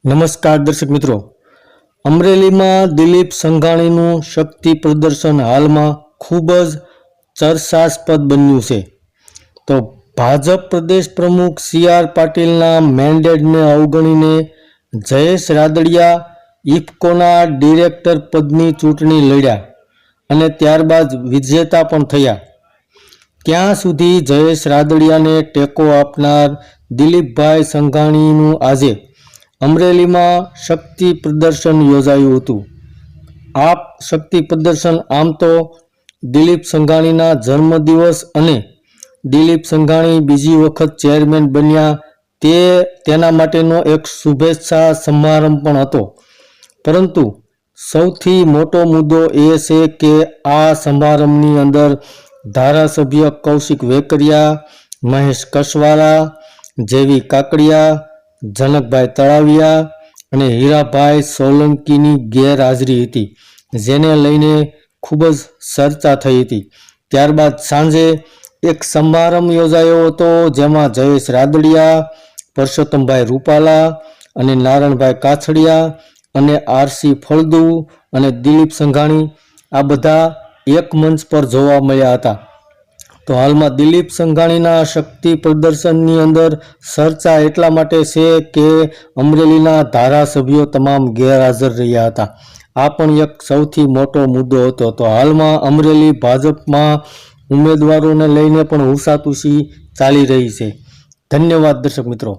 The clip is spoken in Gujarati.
નમસ્કાર દર્શક મિત્રો, અમરેલીમાં દિલીપ સંઘાણીનું શક્તિ પ્રદર્શન હાલમાં ખૂબ જ ચર્ચાસ્પદ બન્યું છે. તો ભાજપ પ્રદેશ પ્રમુખ સી.આર. પાટીલના મેન્ડેટને અવગણીને જયેશ રાદડિયા ઇફકોના ડિરેક્ટર પદની ચૂંટણી લડ્યા અને ત્યારબાદ વિજેતા પણ થયા. ત્યાં સુધી જયેશ રાદડિયાને ટેકો આપનાર દિલીપભાઈ સંઘાણીનું આજે અમરેલીમાં શક્તિ પ્રદર્શન યોજાયું હતું. આ શક્તિ પ્રદર્શન આમ તો દિલીપ સંઘાણીના જન્મદિવસ અને દિલીપ સંઘાણી બીજી વખત ચેરમેન બન્યા તેના માટેનો એક શુભેચ્છા સમારંભ પણ હતો. પરંતુ સૌથી મોટો મુદ્દો એ છે કે આ સમારંભની અંદર ધારાસભ્ય કૌશિક વેકરિયા, મહેશ કસવારા, જેવી કાકડિયા, જનકભાઈ તળાવિયા અને હીરાભાઈ સોલંકીની ગેરહાજરી હતી, જેને લઈને ખૂબ જ ચર્ચા થઈ હતી. ત્યારબાદ સાંજે એક સમારંભ યોજાયો હતો, જેમાં જયેશ રાદડિયા, પરસોત્તમભાઈ રૂપાલા અને નારણભાઈ કાછડિયા અને આર.સી. ફળદુ અને દિલીપ સંઘાણી આ બધા એક મંચ પર જોવા મળ્યા હતા. તો હાલમાં દિલીપ સંઘાણીના શક્તિ પ્રદર્શનની અંદર ચર્ચા એટલા માટે છે કે અમરેલીના ધારાસભ્યો તમામ ગેરહાજર રહ્યા હતા. આ પણ એક સૌથી મોટો મુદ્દો હતો. તો હાલમાં અમરેલી ભાજપમાં ઉમેદવારોને લઈને પણ હુસાતુસી ચાલી રહી છે. ધન્યવાદ દર્શક મિત્રો.